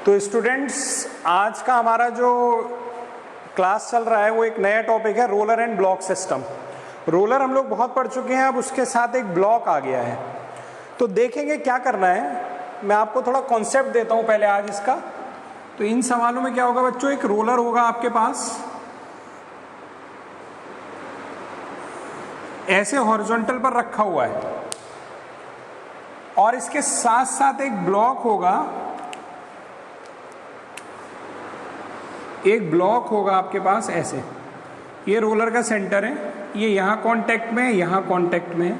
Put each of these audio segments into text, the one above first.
तो स्टूडेंट्स, आज का हमारा जो क्लास चल रहा है वो एक नया टॉपिक है, roller and block system. Roller हम लोग बहुत पढ़ चुके हैं, अब उसके साथ एक ब्लॉक आ गया है। तो देखेंगे क्या करना है। मैं आपको थोड़ा कॉन्सेप्ट देता हूँ पहले आज इसका। तो इन सवालों में क्या होगा बच्चों, एक रोलर होगा आपके पास, ऐसे हॉरिजॉन्टल पर रखा हुआ है, और इसके साथ साथ एक ब्लॉक होगा, एक ब्लॉक होगा आपके पास ऐसे। ये रोलर का सेंटर है, ये यहाँ कांटेक्ट में है, यहाँ कांटेक्ट में है।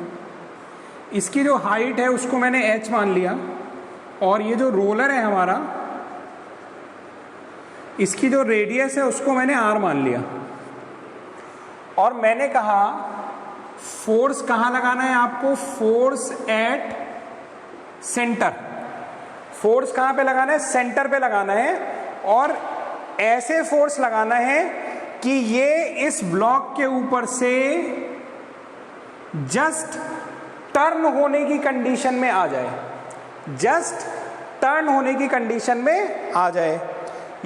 इसकी जो हाइट है उसको मैंने h मान लिया, और ये जो रोलर है हमारा, इसकी जो रेडियस है उसको मैंने r मान लिया। और मैंने कहा फोर्स कहाँ लगाना है आपको, फोर्स एट सेंटर। फोर्स कहाँ पे लगाना है, सेंटर पे लगाना है, और ऐसे फोर्स लगाना है कि ये इस ब्लॉक के ऊपर से जस्ट टर्न होने की कंडीशन में आ जाए, जस्ट टर्न होने की कंडीशन में आ जाए,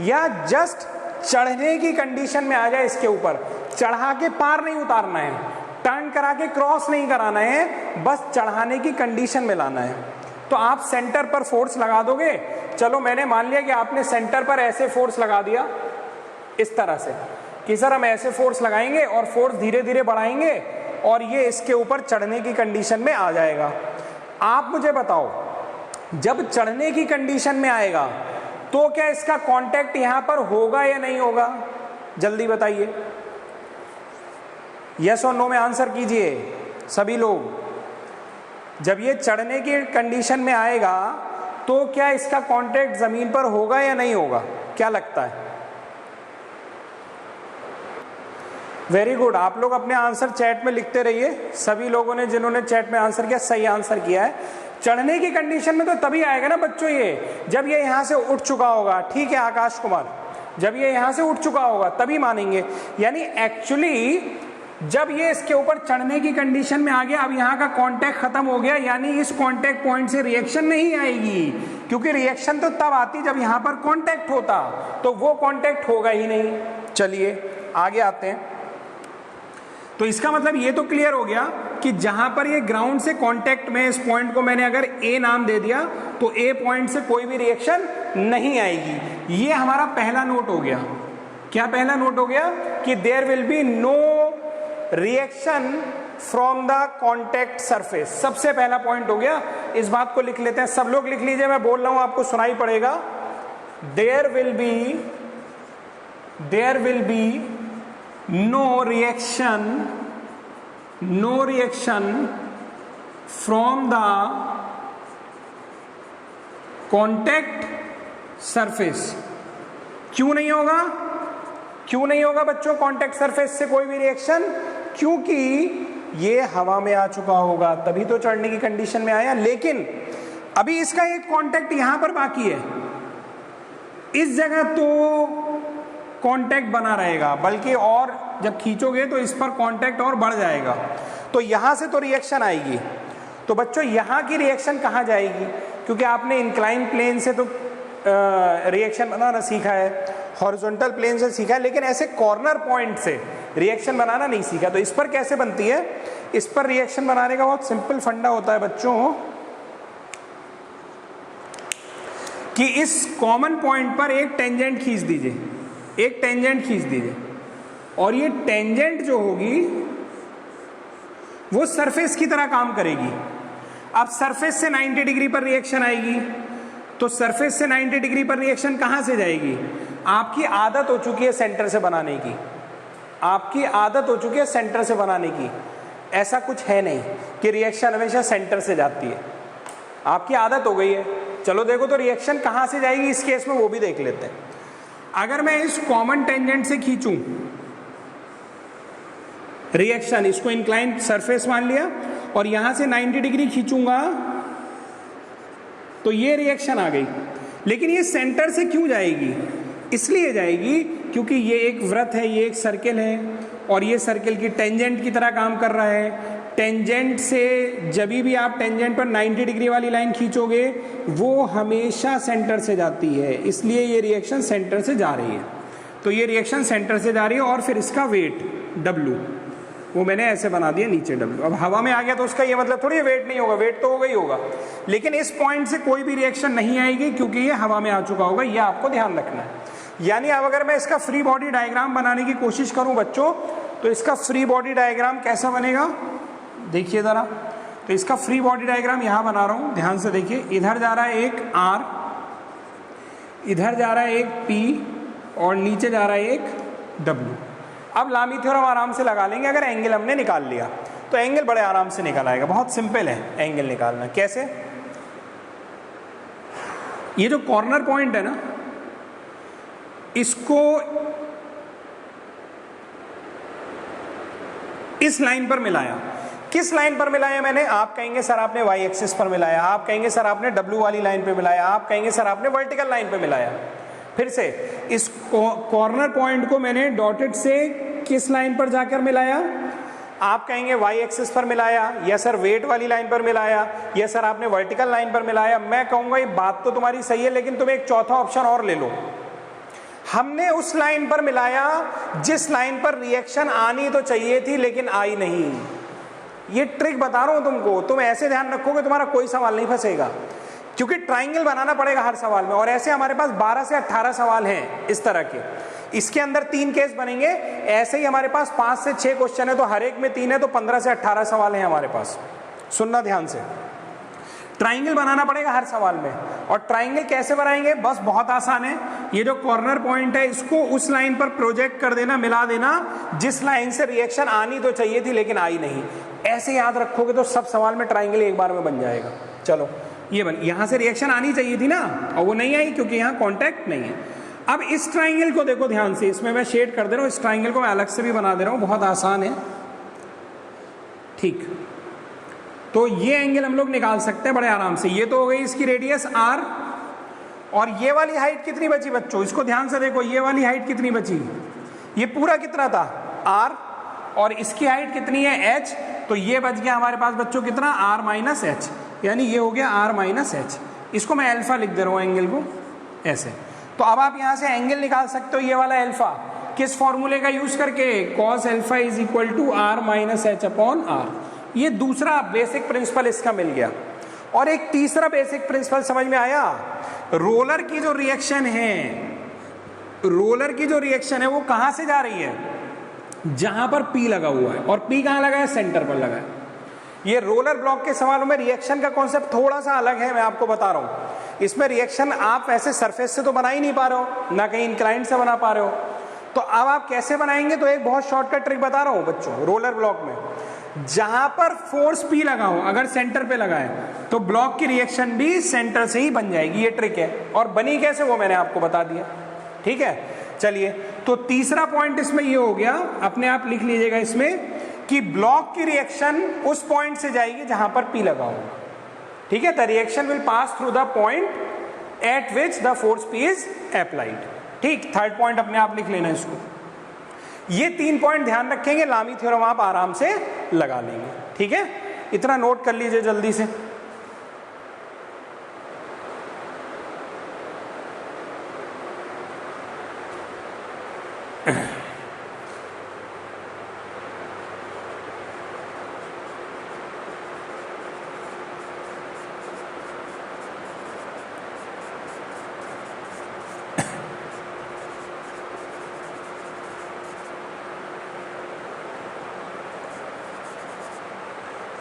या जस्ट चढ़ने की कंडीशन में आ जाए। इसके ऊपर चढ़ा के पार नहीं उतारना है, टर्न करा के क्रॉस नहीं कराना है, बस चढ़ाने की कंडीशन में लाना है। तो आप सेंटर पर फोर्स लगा दोगे। चलो मैंने मान लिया कि आपने सेंटर पर ऐसे फोर्स लगा दिया इस तरह से कि सर हम ऐसे फोर्स लगाएंगे और फोर्स धीरे धीरे बढ़ाएंगे और ये इसके ऊपर चढ़ने की कंडीशन में आ जाएगा। आप मुझे बताओ, जब चढ़ने की कंडीशन में आएगा तो क्या इसका कांटेक्ट यहां पर होगा या नहीं होगा? जल्दी बताइए, यस और नो में आंसर कीजिए सभी लोग। जब ये चढ़ने की कंडीशन में आएगा तो क्या इसका कांटेक्ट जमीन पर होगा या नहीं होगा? क्या लगता है? वेरी गुड, आप लोग अपने आंसर चैट में लिखते रहिए। सभी लोगों ने जिन्होंने चैट में आंसर किया सही आंसर किया है। चढ़ने की कंडीशन में तो तभी आएगा ना बच्चों, ये जब ये यहां से उठ चुका होगा। ठीक है आकाश कुमार, जब ये यहां से उठ चुका होगा तभी मानेंगे। यानी एक्चुअली जब ये इसके ऊपर चढ़ने की कंडीशन में आ गया, अब यहाँ का कांटेक्ट खत्म हो गया, यानी इस कांटेक्ट पॉइंट से रिएक्शन नहीं आएगी, क्योंकि रिएक्शन तो तब आती जब यहाँ पर कांटेक्ट होता, तो वो कांटेक्ट होगा ही नहीं। चलिए आगे आते हैं। तो इसका मतलब ये तो क्लियर हो गया कि जहां पर ये ग्राउंड से कांटेक्ट में, इस पॉइंट को मैंने अगर ए नाम दे दिया तो ए पॉइंट से कोई भी रिएक्शन नहीं आएगी। ये हमारा पहला नोट हो गया। क्या पहला नोट हो गया? कि there will be no reaction from the contact surface. सबसे पहला पॉइंट हो गया। इस बात को लिख लेते हैं, सब लोग लिख लीजिए, मैं बोल रहा हूं आपको सुनाई पड़ेगा। There will be no reaction from the contact surface. क्यों नहीं होगा? क्यों नहीं होगा बच्चों कांटेक्ट सरफेस से कोई भी रिएक्शन? क्योंकि ये हवा में आ चुका होगा, तभी तो चढ़ने की कंडीशन में आया। लेकिन अभी इसका एक कांटेक्ट यहां पर बाकी है, इस जगह तो कांटेक्ट बना रहेगा, बल्कि और जब खींचोगे तो इस पर कांटेक्ट और बढ़ जाएगा, तो यहां से तो रिएक्शन आएगी। तो बच्चों यहां की रिएक्शन कहां जाएगी? क्योंकि आपने इंक्लाइन प्लेन से तो रिएक्शन बनाना सीखा है, हॉरिजॉन्टल प्लेन से सीखा है, लेकिन ऐसे कॉर्नर पॉइंट से रिएक्शन बनाना नहीं सीखा। तो इस पर कैसे बनती है? इस पर रिएक्शन बनाने का बहुत सिंपल फंडा होता है बच्चों, कि इस कॉमन पॉइंट पर एक टेंजेंट खींच दीजिए, एक टेंजेंट खींच दीजिए, और ये टेंजेंट जो होगी वो सरफेस की तरह काम करेगी। अब सरफेस से 90 डिग्री पर रिएक्शन आएगी, तो सरफेस से 90 डिग्री पर रिएक्शन कहां से जाएगी? आपकी आदत हो चुकी है सेंटर से बनाने की, आपकी आदत हो चुकी है सेंटर से बनाने की। ऐसा कुछ है नहीं कि रिएक्शन हमेशा सेंटर से जाती है, आपकी आदत हो गई है। चलो देखो तो रिएक्शन कहां से जाएगी इस केस में, वो भी देख लेते हैं। अगर मैं इस कॉमन टेंजेंट से खींचूं रिएक्शन, इसको इंक्लाइंड सरफेस मान लिया, और यहां से 90 डिग्री खींचूंगा तो ये रिएक्शन आ गई। लेकिन ये सेंटर से क्यों जाएगी? इसलिए जाएगी क्योंकि ये एक वृत्त है, ये एक सर्किल है, और ये सर्किल की टेंजेंट की तरह काम कर रहा है। टेंजेंट से जब भी आप टेंजेंट पर 90 डिग्री वाली लाइन खींचोगे वो हमेशा सेंटर से जाती है, इसलिए ये रिएक्शन सेंटर से जा रही है। तो ये रिएक्शन सेंटर से जा रही है और फिर इसका वेट W वो मैंने ऐसे बना दिया नीचे W। अब हवा में आ गया तो उसका ये मतलब थोड़ी वेट नहीं होगा, वेट तो होगा ही होगा, लेकिन इस पॉइंट से कोई भी रिएक्शन नहीं आएगी क्योंकि ये हवा में आ चुका होगा, ये आपको ध्यान रखना है। यानी अब अगर मैं इसका फ्री बॉडी डायग्राम बनाने की कोशिश करूं बच्चों, तो इसका फ्री बॉडी डायग्राम कैसा बनेगा देखिए ज़रा। तो इसका फ्री बॉडी डायग्राम यहाँ बना रहा हूँ, ध्यान से देखिए। इधर जा रहा है एक R, इधर जा रहा है एक P और नीचे जा रहा है एक W। अब लामी थ्योरम आराम से लगा लेंगे। अगर एंगल हमने निकाल लिया तो एंगल बड़े आराम से निकल आएगा, बहुत सिंपल है एंगल निकालना। कैसे? ये जो कॉर्नर पॉइंट है ना, इसको इस लाइन पर मिलाया। किस लाइन पर मिलाया मैंने? आप कहेंगे सर आपने वाई एक्सिस पर मिलाया, आप कहेंगे सर आपने डब्ल्यू वाली लाइन पे मिलाया, आप कहेंगे सर आपने वर्टिकल लाइन पे मिलाया। फिर से इस कॉर्नर पॉइंट को मैंने डॉटेड से किस लाइन पर जाकर मिलाया? आप कहेंगे वाई एक्सिस पर मिलाया, या सर वेट वाली लाइन पर मिलाया, या सर आपने वर्टिकल लाइन पर मिलाया। मैं कहूंगा ये बात तो तुम्हारी सही है, लेकिन तुम एक चौथा ऑप्शन और ले लो। हमने उस लाइन पर मिलाया जिस लाइन पर रिएक्शन आनी तो चाहिए थी लेकिन आई नहीं। ये ट्रिक बता रहा हूं तुमको, तुम ऐसे ध्यान रखोगे तुम्हारा कोई सवाल नहीं फंसेगा, क्योंकि ट्राइंगल बनाना पड़ेगा हर सवाल में। और ऐसे हमारे पास 12 से 18 सवाल हैं इस तरह के। इसके अंदर 3 केस बनेंगे, ऐसे ही हमारे पास 5 से 6 क्वेश्चन है, तो हर एक में 3 है, तो 15 से 18 सवाल हैं हमारे पास। सुनना ध्यान से, ट्राइंगल बनाना पड़ेगा हर सवाल में। और ट्राइंगल कैसे बनाएंगे? बस बहुत आसान है। ये जो कॉर्नर पॉइंट है इसको उस लाइन पर प्रोजेक्ट कर देना, मिला देना जिस लाइन से रिएक्शन आनी तो चाहिए थी लेकिन आई नहीं। ऐसे याद रखोगे तो सब सवाल में ट्राइंगल एक बार में बन जाएगा। चलो ये बन, यहां से रिएक्शन आनी चाहिए थी ना, और वो नहीं आई क्योंकि यहाँ कॉन्टैक्ट नहीं है। अब इस ट्राइंगल को देखो ध्यान से, इसमें मैं शेड कर दे रहा हूँ, इस ट्राइंगल को मैं अलग से भी बना दे रहा हूँ, बहुत आसान है। ठीक, तो ये एंगल हम लोग निकाल सकते हैं बड़े आराम से। ये तो हो गई इसकी रेडियस R, और ये वाली हाइट कितनी बची बच्चों? इसको ध्यान से देखो, ये वाली हाइट कितनी बची? ये पूरा कितना था? R, और इसकी हाइट कितनी है? H। तो ये बच गया हमारे पास बच्चों कितना? R माइनस H, यानी ये हो गया R माइनस H। इसको मैं अल्फा लिख दे रहा हूँ एंगल को ऐसे। तो अब आप यहाँ से एंगल निकाल सकते हो, ये वाला अल्फा, किस फॉर्मूले का यूज करके? Cos alpha is equal to R minus H upon R। ये दूसरा बेसिक प्रिंसिपल इसका मिल गया। और एक तीसरा बेसिक प्रिंसिपल समझ में आया? रोलर की जो रिएक्शन है, रोलर की जो रिएक्शन है वो कहां से जा रही है? जहां पर P लगा हुआ है, और P कहां लगा है? सेंटर पर लगा है। ये रोलर ब्लॉक के सवालों में रिएक्शन का कॉन्सेप्ट थोड़ा सा अलग है, मैं आपको बता रहा हूं। इसमें रिएक्शन आप ऐसे सरफेस से तो बना ही नहीं पा रहे हो, ना कहीं इंक्लाइंड से बना पा रहे हो। तो अब आप कैसे बनाएंगे? तो एक बहुत शॉर्टकट ट्रिक बता रहा हूं बच्चों। रोलर ब्लॉक में जहां पर फोर्स P लगा हो, अगर सेंटर पे लगा है, तो ब्लॉक की रिएक्शन भी सेंटर से ही बन जाएगी। ये ट्रिक है, और बनी कैसे वो मैंने आपको बता दिया। ठीक है, चलिए, तो तीसरा पॉइंट इसमें ये हो गया, अपने आप लिख लीजिएगा इसमें, कि ब्लॉक की रिएक्शन उस पॉइंट से जाएगी जहां पर P लगा हो। ठीक है, the reaction will pass through the point eight which the force P is applied. ठीक, थर्ड पॉइंट अपने आप लिख लेना इसको। ये 3 पॉइंट ध्यान रखेंगे, लामी थ्योरम आप आराम से लगा लेंगे। ठीक है, इतना नोट कर लीजिए जल्दी से।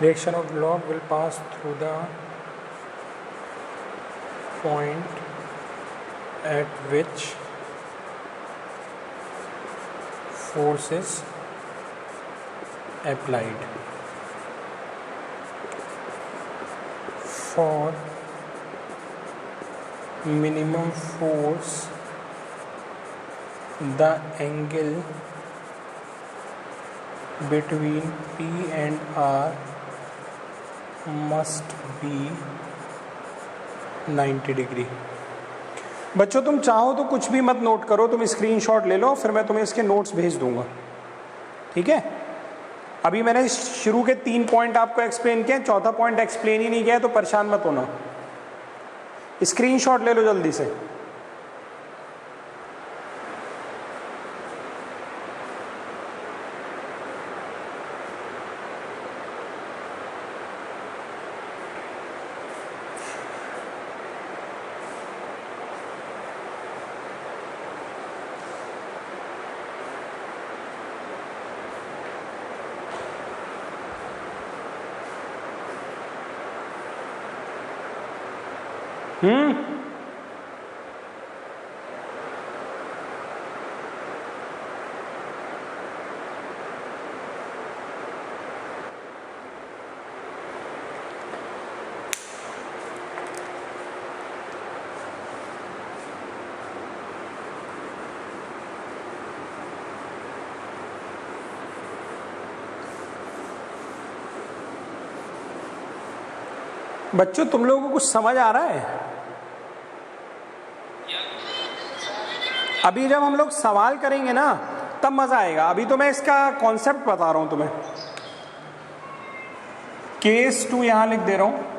Reaction of block will pass through the point at which force is applied. For minimum force, the angle between P and R must be 90 degree. बच्चों तुम चाहो तो कुछ भी मत नोट करो, तुम स्क्रीनशॉट ले लो, फिर मैं तुम्हें इसके नोट्स भेज दूंगा। ठीक है, अभी मैंने शुरू के 3 पॉइंट आपको एक्सप्लेन किए, चौथा पॉइंट एक्सप्लेन ही नहीं किया है, तो परेशान मत होना। स्क्रीनशॉट ले लो जल्दी से। बच्चों तुम लोगों को कुछ समझ आ रहा है? अभी जब हम लोग सवाल करेंगे ना तब मजा आएगा। अभी तो मैं इसका कॉन्सेप्ट बता रहा हूं तुम्हें। केस 2 यहां लिख दे रहा हूं।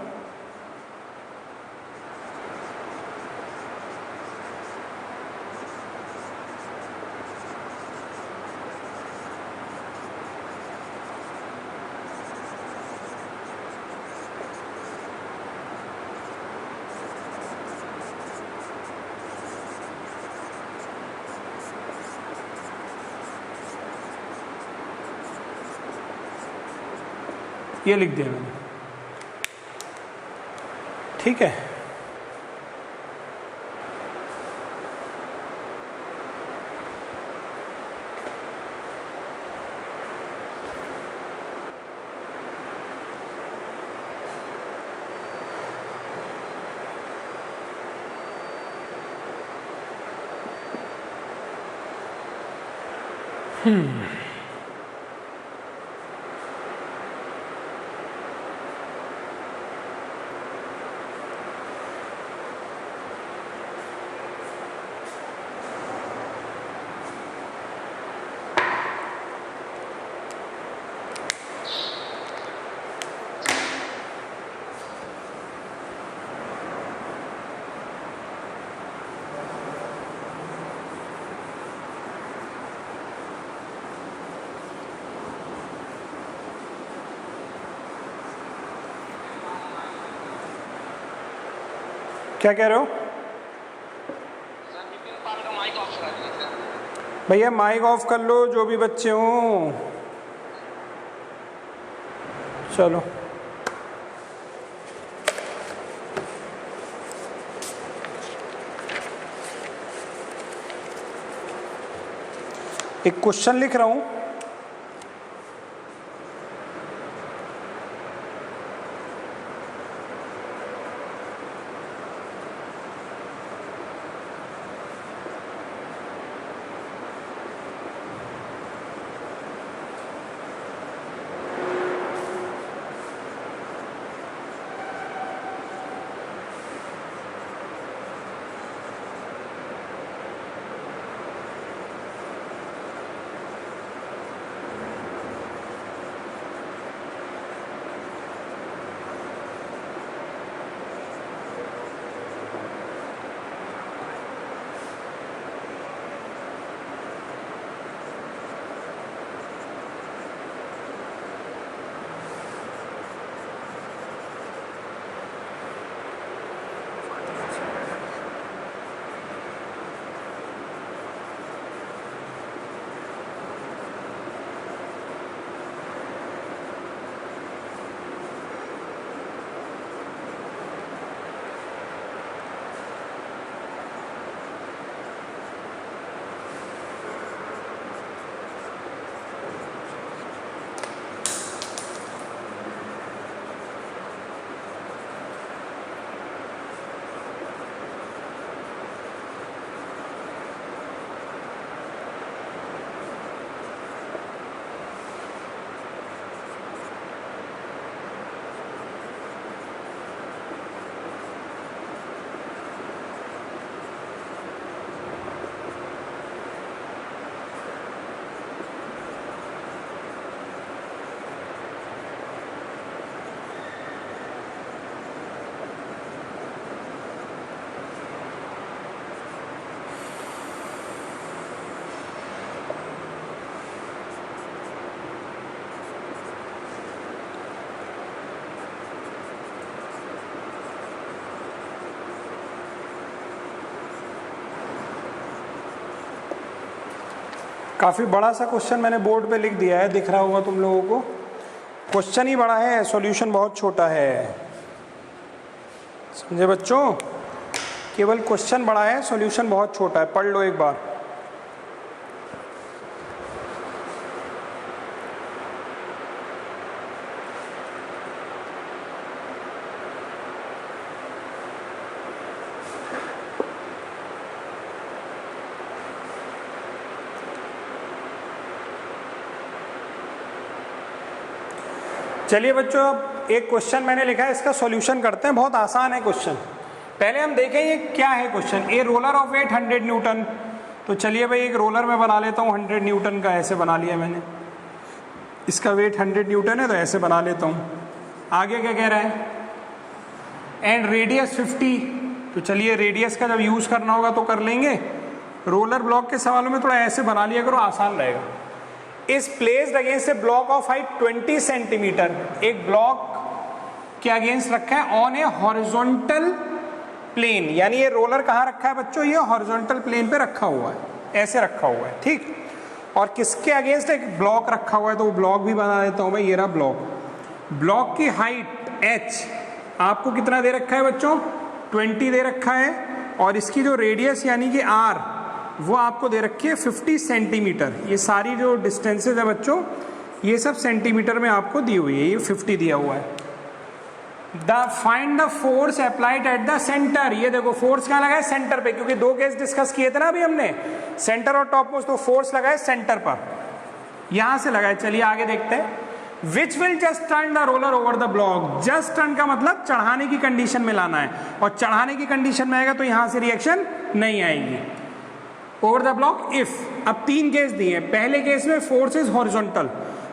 ये लिख दिया मैंने, ठीक है। क्या कह रहे हो भैया? माइक ऑफ कर लो जो भी बच्चे हों। चलो एक क्वेश्चन लिख रहा हूं। काफ़ी बड़ा सा क्वेश्चन मैंने बोर्ड पे लिख दिया है, दिख रहा होगा तुम लोगों को। क्वेश्चन ही बड़ा है, सॉल्यूशन बहुत छोटा है, समझे बच्चों? केवल क्वेश्चन बड़ा है, सॉल्यूशन बहुत छोटा है। पढ़ लो एक बार। चलिए बच्चों, अब एक क्वेश्चन मैंने लिखा है, इसका सॉल्यूशन करते हैं। बहुत आसान है क्वेश्चन। पहले हम देखें ये क्या है question. A roller of weight 100 newton. तो चलिए भाई एक रोलर मैं बना लेता हूँ 100 न्यूटन का। ऐसे बना लिया मैंने, इसका वेट 100 न्यूटन है तो ऐसे बना लेता हूँ। आगे क्या कह रहा है? And radius 50। तो चलिए रेडियस का जब यूज़ करना होगा तो कर लेंगे। रोलर ब्लॉक के सवालों में थोड़ा ऐसे बना लिया करो, आसान रहेगा। Is placed against A block of height 20 centimetre. एक ब्लॉक के अगेंस्ट रखा है ऑन ए हॉरिजॉन्टल प्लेन। यानी ये रोलर कहाँ रखा है बच्चों? ये हॉरिजॉन्टल प्लेन पे रखा हुआ है, ऐसे रखा हुआ है, ठीक। और किसके अगेंस्ट? एक ब्लॉक रखा हुआ है, तो वो ब्लॉक भी बना देता हूँ भाई। ये रहा ब्लॉक। ब्लॉक की हाइट h आपको कितना दे रखा है बच्चों? 20 दे रखा है। और इसकी जो रेडियस यानी कि r वो आपको दे रखी है 50 सेंटीमीटर। ये सारी जो डिस्टेंसेज है बच्चों, ये सब सेंटीमीटर में आपको दी हुई है। ये 50 दिया हुआ है। Find the force applied at the centre. ये देखो फोर्स कहाँ लगा है? सेंटर पे, क्योंकि दो केस डिस्कस किए थे ना अभी हमने, सेंटर और टॉप मोस्ट। तो फोर्स लगा है सेंटर पर, यहां से लगा है। चलिए आगे देखते हैं। Which will just turn the roller over the block. Just turn का मतलब चढ़ाने की कंडीशन में लाना है, और चढ़ाने की कंडीशन में आएगा तो यहां से रिएक्शन नहीं आएगी। Over the block if. अब 3 केस दिए हैं। पहले केस में फोर्स इज हॉरिजॉन्टल।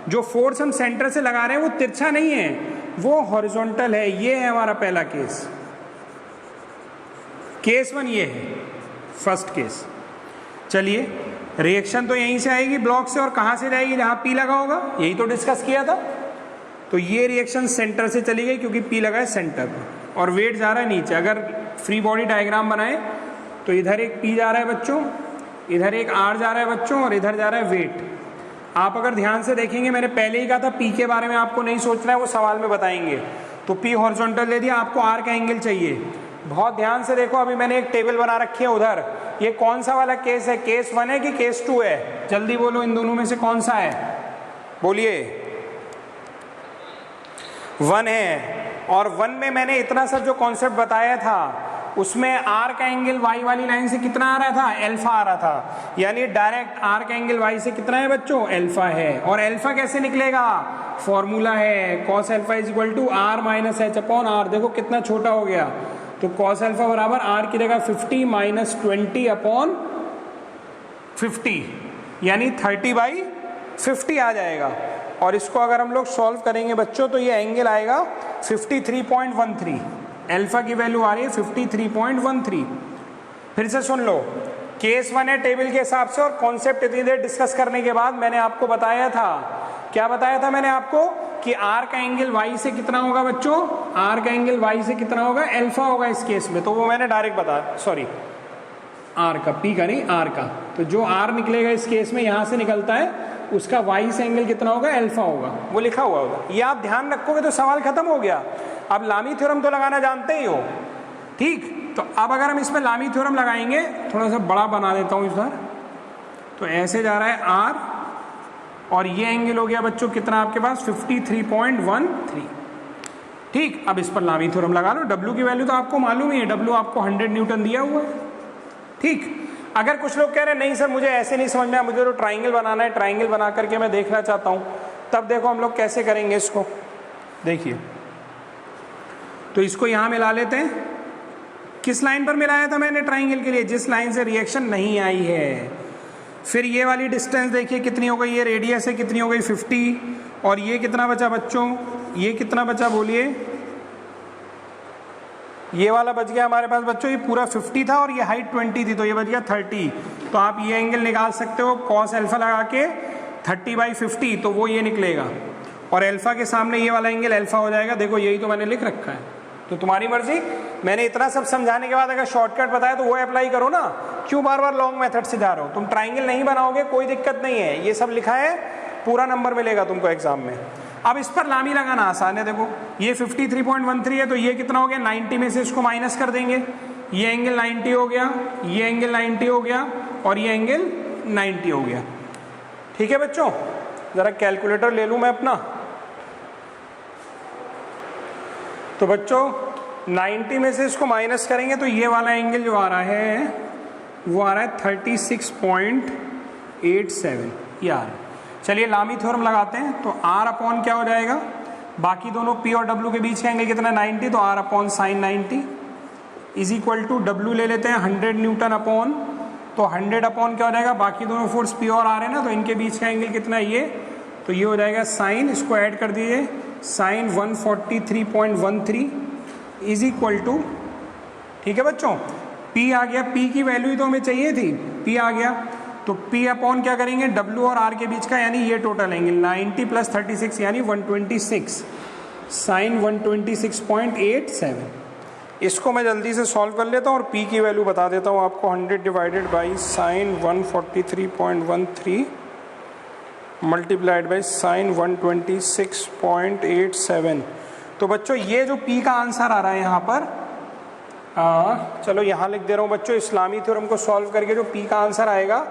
जो फोर्स हम सेंटर से लगा रहे हैं वो तिरछा नहीं है, वो हॉरिजॉन्टल है। ये है हमारा पहला केस। केस 1 ये है, फर्स्ट केस। चलिए रिएक्शन तो यहीं से आएगी ब्लॉक से, और कहां से जाएगी? जहां पी लगा होगा, यही तो डिस्कस किया था। तो ये रिएक्शन सेंटर से चली गई क्योंकि पी लगा है सेंटर पर, और वेट जा रहा है नीचे। अगर फ्री बॉडी डायग्राम बनाए तो इधर एक पी जा रहा है बच्चों, इधर एक आर जा रहा है बच्चों, और इधर जा रहा है वेट। आप अगर ध्यान से देखेंगे, मैंने पहले ही कहा था पी के बारे में आपको नहीं सोचना है, वो सवाल में बताएंगे। तो पी हॉरिजॉन्टल दे दिया, आपको आर का एंगल चाहिए। बहुत ध्यान से देखो, अभी मैंने एक टेबल बना रखी है उधर। ये कौन सा वाला केस है? केस 1 है कि केस 2 है? जल्दी बोलो, इन दोनों में से कौन सा है? बोलिए। 1 है। और 1 में मैंने इतना सब जो कॉन्सेप्ट बताया था, उसमें आर का एंगल वाई वाली लाइन से कितना आ रहा था? अल्फा आ रहा था। यानी डायरेक्ट आर का एंगल वाई से कितना है बच्चों? अल्फा है। और अल्फा कैसे निकलेगा? फॉर्मूला है cos alpha is equal to R minus H upon R. देखो कितना छोटा हो गया। तो कॉस अल्फा बराबर आर की जगह 50 माइनस 20 अपॉन 50, यानी 30/50 आ जाएगा। और इसको अगर हम लोग सॉल्व करेंगे बच्चों, तो ये एंगल आएगा 53.13। अल्फा की वैल्यू आ रही है 53.13। फिर से सुन लो, केस 1 है टेबल के हिसाब से, और कॉन्सेप्ट इतनी देर डिस्कस करने के बाद मैंने आपको बताया था, क्या बताया था मैंने आपको? कि आर का एंगल वाई से कितना होगा बच्चों? आर का एंगल वाई से कितना होगा? अल्फा होगा इस केस में। तो वो मैंने डायरेक्ट बताया, सॉरी आर का, पी का नहीं, आर का। तो जो आर निकलेगा इस केस में, यहां से निकलता है, उसका वाई से एंगल कितना होगा? अल्फा होगा। वो लिखा हुआ होगा, ये आप ध्यान रखोगे तो सवाल खत्म हो गया। अब लामी थ्योरम तो लगाना जानते ही हो, ठीक। तो अब अगर हम इसमें लामी थ्योरम लगाएंगे, थोड़ा सा बड़ा बना देता हूं इधर। तो ऐसे जा रहा है आर, और ये एंगल हो गया बच्चों कितना आपके पास? 53.13, ठीक। अब इस पर लामी थ्योरम लगा लो। डब्ल्यू की वैल्यू तो आपको मालूम ही है, डब्ल्यू आपको 100 न्यूटन दिया हुआ है, ठीक। अगर कुछ लोग कह रहे हैं नहीं सर मुझे ऐसे नहीं समझ में आया, मुझे तो ट्राइंगल बनाना है, ट्राइंगल बना करके मैं देखना चाहता हूं, तब देखो हम लोग कैसे करेंगे इसको। देखिए, तो इसको यहां मिला लेते हैं। किस लाइन पर मिलाया था मैंने ट्राइंगल के लिए? जिस लाइन से रिएक्शन नहीं आई है। फिर ये वाली डिस्टेंस देखिए कितनी हो गई, ये रेडियस है, कितनी हो गई? 50। और ये कितना बचा बच्चों? ये कितना बचा बोलिए? ये वाला बच गया हमारे पास बच्चों, ये पूरा 50 था और ये हाइट 20 थी, तो ये बच गया 30। तो आप ये एंगल निकाल सकते हो कॉस अल्फा लगा के 30/50, तो वो ये निकलेगा। और अल्फा के सामने ये वाला एंगल अल्फा हो जाएगा। देखो यही तो मैंने लिख रखा है, तो तुम्हारी मर्जी। मैंने इतना सब समझाने के बाद अगर शॉर्टकट बताया तो वो अप्लाई करो ना। क्यों बार बार लॉन्ग मेथड से जा रहे हो? तुम ट्राइंगल नहीं बनाओगे कोई दिक्कत नहीं है, ये सब लिखा है पूरा नंबर मिलेगा तुमको एग्जाम में। अब इस पर लामी लगाना आसान है। देखो ये 53.13 है तो ये कितना हो गया, 90 में से इसको माइनस कर देंगे, ये एंगल 90 हो गया, ये एंगल 90 हो गया और ये एंगल 90 हो गया। ठीक है बच्चों, जरा कैलकुलेटर ले लूं मैं अपना। तो बच्चों 90 में से इसको माइनस करेंगे तो ये वाला एंगल जो आ रहा है वो आ रहा है 36.87 यार। चलिए लामी थ्योरम लगाते हैं। तो R अपॉन क्या हो जाएगा, बाकी दोनों P और W के बीच का एंगल कितना है 90, तो R upon sine 90 is equal to W ले लेते हैं 100 न्यूटन अपॉन, तो 100 अपॉन क्या हो जाएगा, बाकी दोनों फोर्स P और R है ना, तो इनके बीच का एंगल कितना है ये, तो ये हो जाएगा साइन, इसको ऐड कर दीजिए, साइन 143.13 इज इक्वल टू, ठीक है बच्चों, P आ गया, P की वैल्यू ही तो हमें चाहिए थी, P आ गया, तो P अपॉन क्या करेंगे W और R के बीच का, यानी ये टोटल एंगल 90 प्लस 36 यानी 126, साइन 126.87। इसको मैं जल्दी से सॉल्व कर लेता हूँ और P की वैल्यू बता देता हूँ आपको, 100 divided by sine 143.13 multiplied by sine 126.87। तो बच्चों ये जो P का आंसर आ रहा है यहाँ पर, चलो यहाँ लिख दे रहा हूँ बच्चों, इस्लामी थ्योरम को सॉल्व करके जो P का आंसर आएगा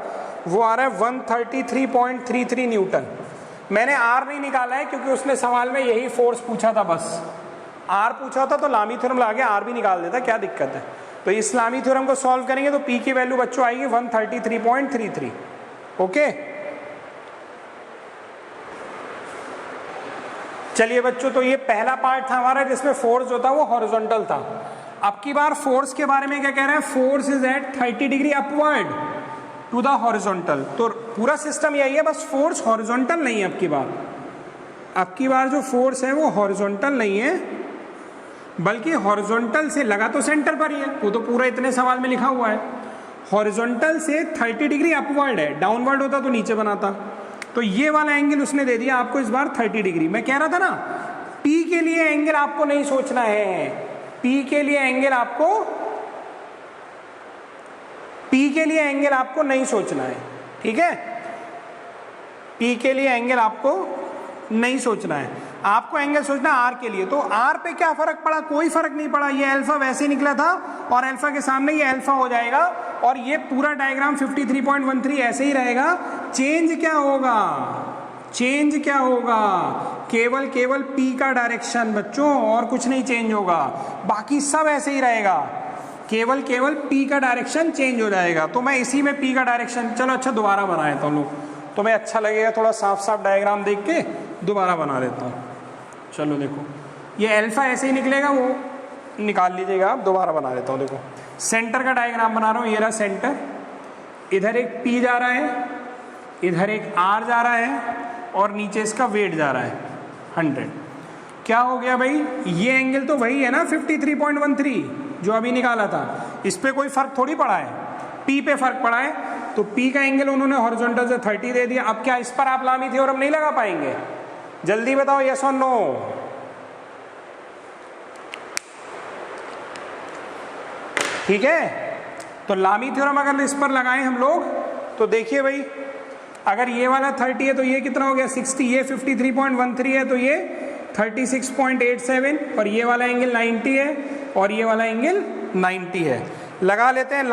वो आ रहा है 133.33 न्यूटन। मैंने R नहीं निकाला है क्योंकि उसने सवाल में यही फोर्स पूछा था, बस R पूछा था तो लामी थ्योरम लगा के R भी निकाल देता, क्या दिक्कत है। तो इस्लामी थ्योरम को सॉल्व करेंगे तो P की वैल्यू बच्चों आएगी 133.33। ओके चलिए बच्चों, तो ये पहला पार्ट था हमारा जिसमें फोर्स जो था वो हॉरिजॉन्टल था। अब की बार फोर्स के बारे में क्या कह रहे हैं, force is at 30 degree upward to the horizontal. तो पूरा सिस्टम यही है, बस फोर्स हॉरिजॉन्टल नहीं है अब की बार जो फोर्स है वो हॉरिजॉन्टल नहीं है, बल्कि हॉरिजॉन्टल से लगा तो सेंटर पर ही है, वो तो पूरा इतने सवाल में लिखा हुआ है, हॉरिजॉन्टल से 30 डिग्री अपवर्ड है, डाउनवर्ड होता तो नीचे बनाता। तो ये वाला एंगल उसने दे दिया आपको इस बार 30 डिग्री। मैं कह रहा था ना P के लिए एंगल आपको नहीं सोचना है, P के लिए एंगल आपको नहीं सोचना है, ठीक है, P के लिए एंगल आपको नहीं सोचना है, आपको एंगल सोचना है R के लिए। तो R पे क्या फर्क पड़ा, कोई फर्क नहीं पड़ा, ये अल्फा वैसे निकला था और अल्फा के सामने ये अल्फा हो जाएगा और ये पूरा डायग्राम 53.13 ऐसे ही रहेगा। चेंज क्या होगा, केवल P का डायरेक्शन बच्चों, और कुछ नहीं चेंज होगा, बाकी सब ऐसे ही रहेगा, केवल P का डायरेक्शन चेंज हो जाएगा। तो मैं इसी में P का डायरेक्शन, चलो अच्छा दोबारा बना देता हूँ लोग, तुम्हें अच्छा लगेगा, थोड़ा साफ डायग्राम देख के दोबारा बना देता हूँ। चलो देखो ये अल्फा ऐसे ही निकलेगा, वो निकाल लीजिएगा आप, दोबारा बना देता हूँ। देखो सेंटर का डायग्राम बना रहा हूँ, ये रहा सेंटर, इधर एक P जा रहा है, इधर एक R जा रहा है और नीचे इसका वेट जा रहा है 100। क्या हो गया भाई, ये एंगल तो वही है ना 53.13 जो अभी निकाला था, इस पे कोई फर्क थोड़ी पड़ा है, P पे फर्क पड़ा है। तो P का एंगल उन्होंने हॉरिजॉन्टल से 30 दे दिया। अब क्या इस पर आप लामी थ्योरम नहीं लगा पाएंगे, जल्दी बताओ यस और नो। ठीक है, तो लामी थ्योरम अगर इस पर लगाएं हम लोग तो देखिए भाई, अगर ये वाला 30 है तो ये कितना हो गया 60, ये 53.13 है तो ये 36.87, और ये वाला एंगल 90 है और ये वाला एंगल 90 है। लगा लेते हैं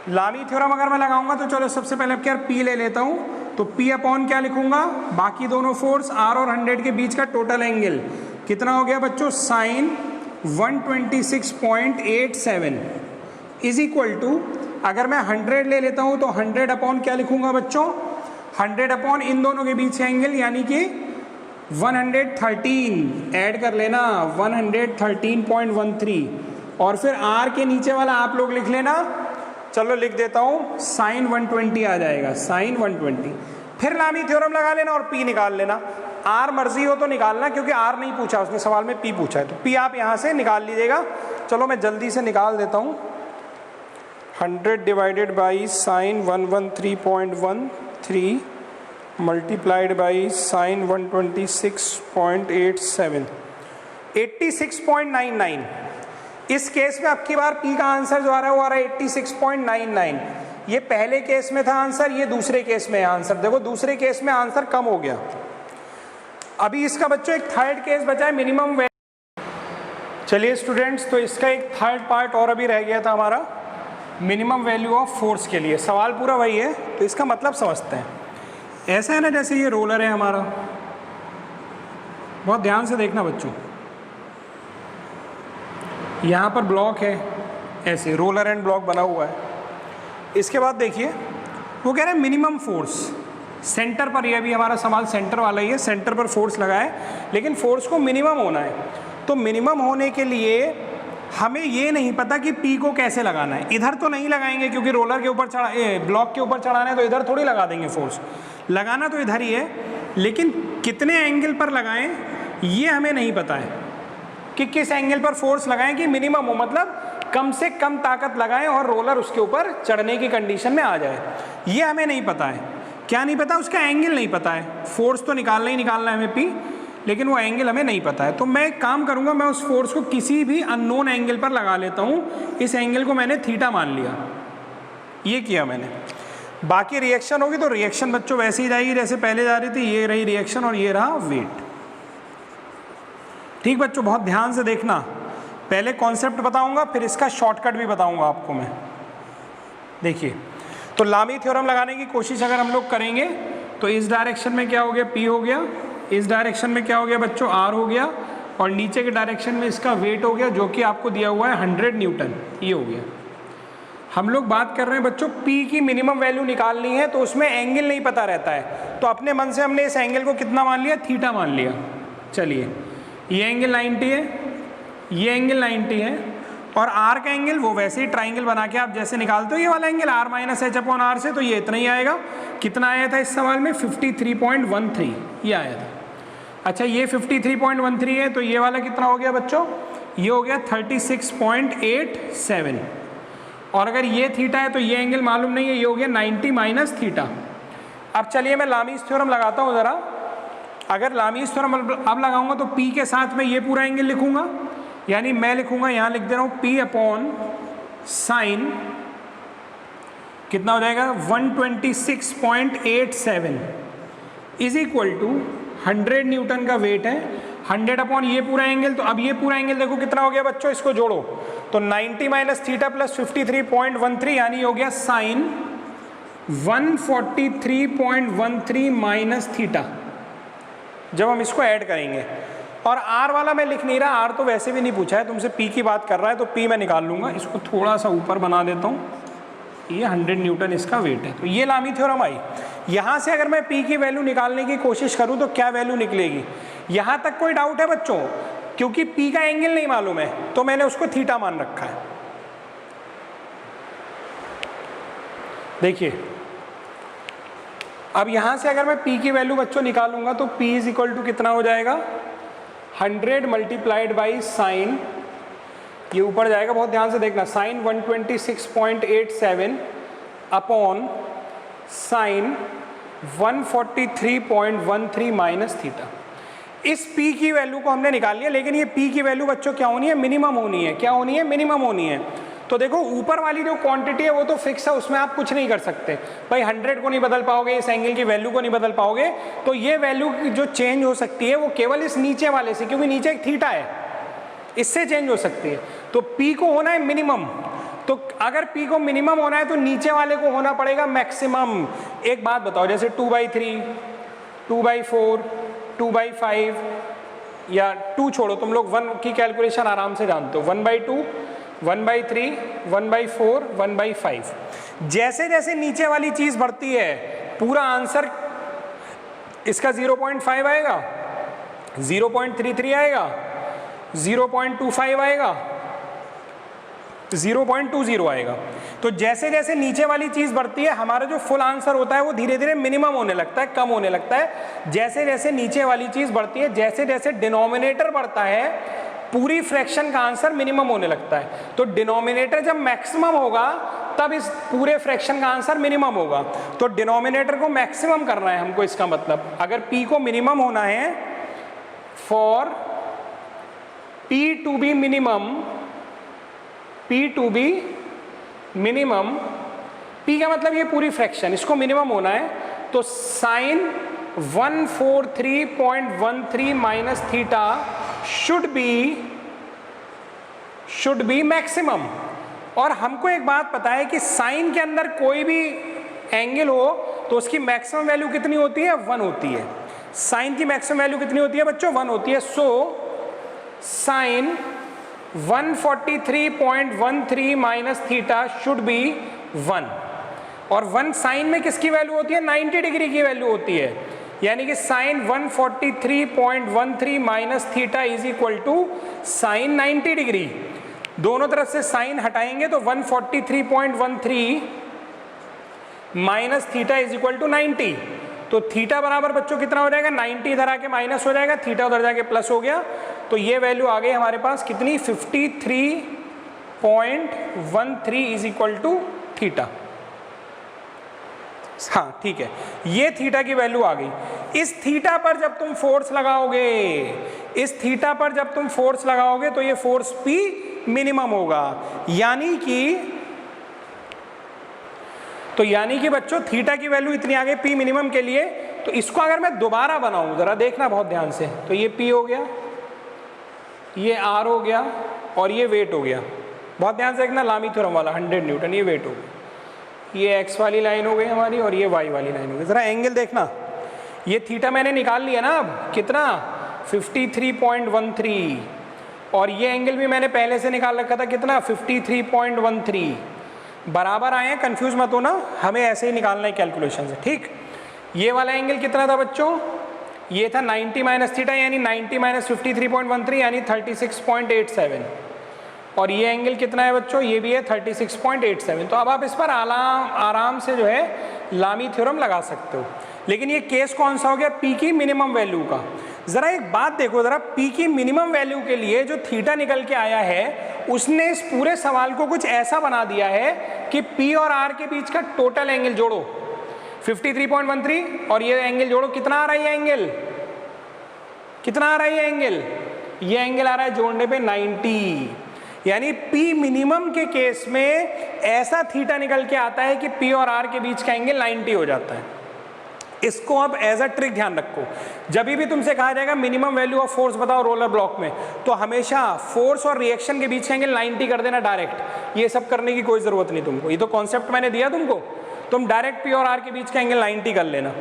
लामी थ्योरम अगर मैं लगाऊंगा तो चलो सबसे पहले अब क्या P ले लेता हूं, तो P अपॉन क्या लिखूंगा, बाकी दोनों फोर्स R और 100 के बीच का टोटल एंगल कितना हो गया बच्चों, साइन 126.87 इज इक्वल टू, अगर मैं 100 ले लेता हूं तो 100 अपॉन क्या लिखूंगा बच्चों, 100 अपॉन इन दोनों के बीच का एंगल यानी कि 113 ऐड कर लेना, 113.13, और फिर R के नीचे वाला आप लोग लिख लेना, चलो लिख देता हूं, साइन 120 आ जाएगा, साइन 120। फिर लामी थ्योरम लगा लेना और P निकाल लेना। R मर्जी हो तो निकालना, क्योंकि R नहीं पूछा उसने सवाल में, P पूछा है, तो P आप यहां से निकाल लीजिएगा। चलो मैं जल्दी से निकाल देता हूं, 100 divided by sine 113.13 multiplied by sine 126.87, 86.99। इस केस में अब की बार P का आंसर जो आ रहा है वो आ रहा है 86.99। ये पहले केस में था आंसर, ये दूसरे केस में है आंसर। देखो दूसरे केस में आंसर कम हो गया। अभी इसका बच्चों एक थर्ड केस बचा है, मिनिमम वैल्यू। चलिए स्टूडेंट्स, तो इसका एक थर्ड पार्ट और अभी रह गया था हमारा, मिनिमम वैल्यू ऑफ फोर्स के लिए। सवाल पूरा वही है, तो इसका मतलब समझते हैं। ऐसा है ना, जैसे ये रोलर है हमारा, बहुत ध्यान से देखना बच्चों, यहाँ पर ब्लॉक है, ऐसे रोलर एंड ब्लॉक बना हुआ है। इसके बाद देखिए वो कह रहे हैं मिनिमम फोर्स सेंटर पर, यह भी हमारा सवाल सेंटर वाला ही है, सेंटर पर फोर्स लगा है, लेकिन फोर्स को मिनिमम होना है। तो मिनिमम होने के लिए हमें ये नहीं पता कि P को कैसे लगाना है। इधर तो नहीं लगाएंगे क्योंकि रोलर के ऊपर चढ़ा, ब्लॉक के ऊपर चढ़ाना है, तो इधर थोड़ी लगा देंगे फोर्स। लगाना तो इधर ही है, लेकिन कितने एंगल पर लगाएं ये हमें नहीं पता है, कि किस एंगल पर फोर्स लगाएं कि मिनिमम हो, मतलब कम से कम ताकत लगाएं और रोलर उसके ऊपर चढ़ने की कंडीशन में आ जाए। ये हमें नहीं पता है। क्या नहीं पता? उसका एंगल नहीं पता है। फोर्स तो निकालना ही निकालना है हमें P, लेकिन वो एंगल हमें नहीं पता है। तो मैं एक काम करूंगा, मैं उस फोर्स को किसी भी अननोन एंगल पर लगा लेता हूं। इस एंगल को मैंने थीटा मान लिया, ये किया मैंने। बाकी रिएक्शन होगी तो रिएक्शन बच्चों वैसे ही जाएगी जैसे पहले जा रही थी। ये रही रिएक्शन और ये रहा वेट। ठीक बच्चों, बहुत ध्यान से देखना। पहले कॉन्सेप्ट बताऊंगा, फिर इसका शॉर्टकट भी बताऊंगा आपको मैं। देखिए, तो लामी थ्योरम लगाने की कोशिश अगर हम लोग करेंगे तो इस डायरेक्शन में क्या हो गया? P हो गया। इस डायरेक्शन में क्या हो गया बच्चों? R हो गया। और नीचे के डायरेक्शन में इसका वेट हो गया, जो कि आपको दिया हुआ है 100 न्यूटन, ये हो गया। हम लोग बात कर रहे हैं बच्चों P की मिनिमम वैल्यू निकालनी है, तो उसमें एंगल नहीं पता रहता है। तो अपने मन से हमने इस एंगल को कितना मान लिया? थीटा मान लिया। चलिए, ये एंगल 90 है, ये एंगल 90 है, और R का एंगल वो वैसे ही ट्राइंगल बना के आप जैसे निकालते हो ये वाला angle R minus H upon R से, तो ये इतना ही आएगा। कितना आया था इस सवाल में? 53.13 ये आया था। अच्छा, ये 53.13 है, तो ये वाला कितना हो गया बच्चों? ये हो गया 36.87। और अगर ये थीटा है तो ये एंगल मालूम नहीं है, ये हो गया 90 माइनस थीटा। अब चलिए मैं लामीज थ्योरम लगाता हूँ ज़रा। अगर लामीज थ्योरम अब लगाऊंगा तो P के साथ में ये पूरा एंगल लिखूंगा, यानी मैं लिखूंगा, यहाँ लिख दे रहा हूँ P अपॉन साइन, कितना हो जाएगा? 126.87 इज इक्वल टू 100 न्यूटन का वेट है, 100 अपॉन ये पूरा एंगल। तो अब ये पूरा एंगल देखो कितना हो गया बच्चों, इसको जोड़ो तो 90 माइनस थीटा प्लस 53.13, यानी हो गया साइन 143.13 माइनस थीटा, जब हम इसको ऐड करेंगे। और R वाला मैं लिख नहीं रहा, R तो वैसे भी नहीं पूछा है तुमसे, P की बात कर रहा है, तो P मैं निकाल लूंगा। इसको थोड़ा सा ऊपर बना देता हूँ, ये 100 न्यूटन इसका वेट है। तो ये लामी थ्योरम आई। यहाँ से अगर मैं P की वैल्यू निकालने की कोशिश करूँ तो क्या वैल्यू निकलेगी? यहाँ तक कोई डाउट है बच्चों? क्योंकि P का एंगल नहीं मालूम है, तो मैंने उसको थीटा मान रखा है। देखिए, अब यहाँ से अगर मैं P की वैल्यू बच्चों निकालूंगा तो P इज इक्वल टू कितना हो जाएगा? 100 मल्टीप्लाइड बाई साइन, ये ऊपर जाएगा, बहुत ध्यान से देखना, sine 126.87 upon sine 143.13 minus theta. इस P की वैल्यू को हमने निकाल लिया, लेकिन ये P की वैल्यू बच्चों क्या होनी है? मिनिमम होनी है। क्या होनी है? मिनिमम होनी है। तो देखो ऊपर वाली जो क्वांटिटी है वो तो फिक्स है, उसमें आप कुछ नहीं कर सकते भाई। 100 को नहीं बदल पाओगे, इस एंगल की वैल्यू को नहीं बदल पाओगे। तो ये वैल्यू जो चेंज हो सकती है वो केवल इस नीचे वाले से, क्योंकि नीचे एक थीटा है, इससे चेंज हो सकती है। तो P को होना है मिनिमम, तो अगर P को मिनिमम होना है तो नीचे वाले को होना पड़ेगा मैक्सिमम। एक बात बताओ, जैसे 2/3, 2/4, 2/5, या 2 छोड़ो, तुम लोग 1 की कैलकुलेशन आराम से जानते हो, 1/2, 1/3, 1/4, 1/5। जैसे जैसे नीचे वाली चीज बढ़ती है पूरा आंसर इसका 0.5 आएगा, 0.33 आएगा, 0.25 आएगा, 0.20 आएगा। तो जैसे जैसे नीचे वाली चीज बढ़ती है हमारा जो फुल आंसर होता है वो धीरे धीरे मिनिमम होने लगता है, कम होने लगता है। जैसे जैसे नीचे वाली चीज बढ़ती है, जैसे जैसे डिनोमिनेटर बढ़ता है, पूरी फ्रैक्शन का आंसर मिनिमम होने लगता है। तो डिनोमिनेटर जब मैक्सिमम होगा तब इस पूरे फ्रैक्शन का आंसर मिनिमम होगा। तो डिनोमिनेटर को मैक्सिमम करना है हमको। इसका मतलब अगर P को मिनिमम होना है, for P to be minimum, P to be minimum, P का मतलब ये पूरी फ्रैक्शन, इसको मिनिमम होना है, तो sine 143.13 minus theta should be maximum. और हमको एक बात पता है कि साइन के अंदर कोई भी एंगल हो तो उसकी मैक्सिमम वैल्यू कितनी होती है, 1 होती है। साइन की मैक्सिमम वैल्यू कितनी होती है बच्चों, 1 होती है। So sine 143.13 minus theta should B 1, और 1 साइन में किसकी वैल्यू होती है, 90 डिग्री की वैल्यू होती है, यानी कि sine 143.13 minus theta is equal to sine 90 degree. दोनों तरफ से साइन हटाएंगे तो 143.13 minus theta is equal to 90, तो थीटा बराबर बच्चों कितना हो जाएगा, 90 इधर आके माइनस हो जाएगा, थीटा उधर जाके प्लस हो गया, तो ये वैल्यू आ गई हमारे पास कितनी, 53.13 इज इक्वल टू थीटा। हाँ ठीक है, ये थीटा की वैल्यू आ गई। इस थीटा पर जब तुम फोर्स लगाओगे, इस थीटा पर जब तुम फोर्स लगाओगे तो ये फोर्स P मिनिमम होगा, यानी कि बच्चों थीटा की वैल्यू इतनी आ गई P मिनिमम के लिए। तो इसको अगर मैं दोबारा बनाऊं, जरा देखना बहुत ध्यान से, तो ये P हो गया, ये R हो गया, और ये वेट हो गया। बहुत ध्यान से देखना, लामी थ्योरम वाला 100 न्यूटन, ये वेट हो गया, ये x वाली लाइन हो गई हमारी, और ये y वाली लाइन हो गई। जरा एंगल देखना, ये थीटा मैंने निकाल लिया ना, अब कितना, 53.13, और ये एंगल भी मैंने पहले से निकाल रखा था, कितना, 53.13, बराबर आए हैं, कंफ्यूज मत होना, हमें ऐसे ही निकालना है कैलकुलेशन से, ठीक। ये वाला एंगल कितना था बच्चों, ये था 90 माइनस थीटा, यानी 90 माइनस 53.13 यानी 36.87, और ये एंगल कितना है बच्चों, ये भी है 36.87। तो अब आप इस पर आराम से जो है लामी थ्योरम लगा सकते हो। लेकिन ये केस कौन सा हो गया, P की मिनिमम वैल्यू का। ज़रा एक बात देखो, ज़रा P की मिनिमम वैल्यू के लिए जो थीटा निकल के आया है, उसने इस पूरे सवाल को कुछ ऐसा बना दिया है कि P और R के बीच का टोटल एंगल जोड़ो 53.13, और ये एंगल जोड़ो, कितना आ रहा है, ये एंगल कितना आ रहा है, ये एंगल आ रहा है जोड़ने पे 90, यानी P मिनिमम के केस में ऐसा थीटा निकल के आता है कि P और R के बीच का एंगल 90 हो जाता है। इसको अब एज अ ट्रिक ध्यान रखो, जब भी तुमसे कहा जाएगा मिनिमम वैल्यू ऑफ फोर्स बताओ रोलर ब्लॉक में, तो हमेशा फोर्स और रिएक्शन के बीच का एंगल 90 कर देना डायरेक्ट। ये सब करने की कोई जरूरत नहीं तुमको, ये तो कॉन्सेप्ट मैंने दिया तुमको, तुम डायरेक्ट P और R के बीच का एंगल 90 कर लेना।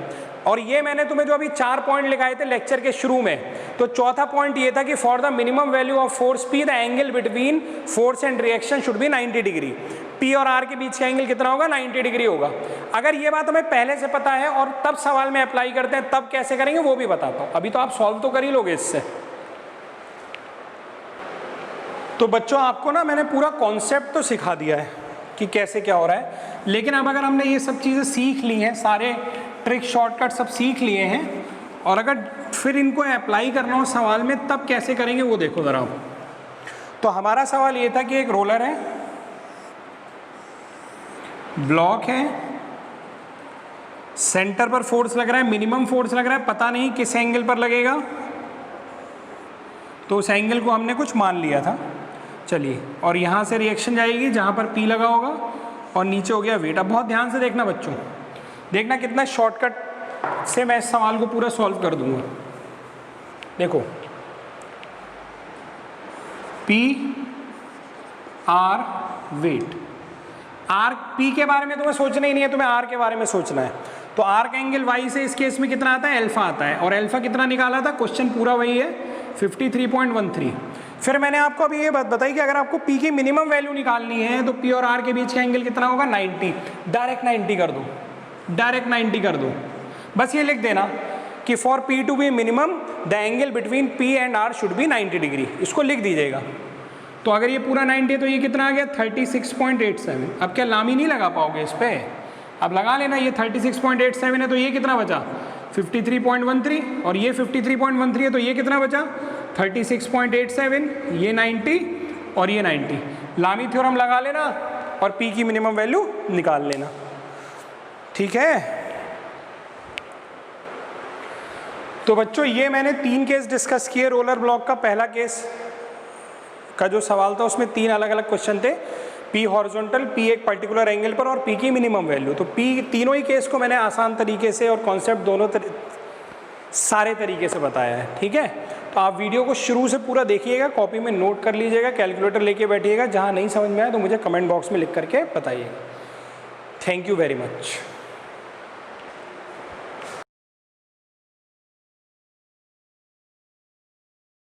और ये मैंने तुम्हें जो अभी 4 पॉइंट लिखाए थे लेक्चर के शुरू में, तो चौथा पॉइंट ये था कि for the minimum value of force P the angle between force and reaction should be 90 degree. P और R के बीच का एंगल कितना होगा, 90 डिग्री होगा। अगर ये बात हमें पहले से पता है और तब सवाल में अप्लाई करते हैं, तब कैसे करेंगे वो भी बताता हूँ। अभी तो आप सॉल्व तो कर ही लोगे इससे। तो बच्चों आपको ना मैंने पूरा कॉन्सेप्ट तो सिखा दिया है कि कैसे क्या हो रहा है, लेकिन अब अगर हमने ये सब चीज़ें सीख ली हैं, सारे ट्रिक शॉर्टकट सब सीख लिए हैं, और अगर फिर इनको अप्लाई करना हो सवाल में, तब कैसे करेंगे वो देखो ज़रा। तो हमारा सवाल ये था कि एक रोलर है, ब्लॉक है, सेंटर पर फोर्स लग रहा है, मिनिमम फोर्स लग रहा है, पता नहीं किस एंगल पर लगेगा, तो उस एंगल को हमने कुछ मान लिया था। चलिए, और यहाँ से रिएक्शन जाएगी जहाँ पर P लगा होगा, और नीचे हो गया वेट। अब बहुत ध्यान से देखना बच्चों, देखना कितना शॉर्टकट से मैं इस सवाल को पूरा सॉल्व कर दूंगा। देखो, P R weight, R P के बारे में तुम्हें सोचना ही नहीं है, तुम्हें R के बारे में सोचना है। तो R का एंगल Y से इस केस में कितना आता है, अल्फा आता है, और अल्फा कितना निकाला था, क्वेश्चन पूरा वही है 53.13। फिर मैंने आपको अभी ये बात बताई कि अगर आपको P की मिनिमम वैल्यू निकालनी है तो P और R के बीच का एंगल कितना होगा, 90। डायरेक्ट 90 कर दो, डायरेक्ट 90 कर दो, बस ये लिख देना कि for P to be minimum the angle between P and R should be 90 degree, इसको लिख दीजिएगा। तो अगर ये पूरा 90 है तो ये कितना आ गया, 36.87। अब क्या लामी नहीं लगा पाओगे इस पर, अब लगा लेना। ये 36.87 है तो ये कितना बचा, 53.13, और ये 53.13 है तो ये कितना बचा, 36.87, ये 90 और ये 90। लामी थ्योरम लगा लेना और P की मिनिमम वैल्यू निकाल लेना, ठीक है। तो बच्चों ये मैंने 3 केस डिस्कस किए रोलर ब्लॉक का। पहला केस का जो सवाल था उसमें 3 अलग अलग क्वेश्चन थे, पी हॉरिजॉन्टल, पी एक पर्टिकुलर एंगल पर और पी की मिनिमम वैल्यू। तो पी तीनों ही केस को मैंने आसान तरीके से और कॉन्सेप्ट दोनों सारे तरीके से बताया है, ठीक है। तो आप वीडियो को शुरू से पूरा देखिएगा, कॉपी में नोट कर लीजिएगा, कैलकुलेटर लेके बैठिएगा, जहाँ नहीं समझ में आए तो मुझे कमेंट बॉक्स में लिख करके बताइएगा। Thank you very much.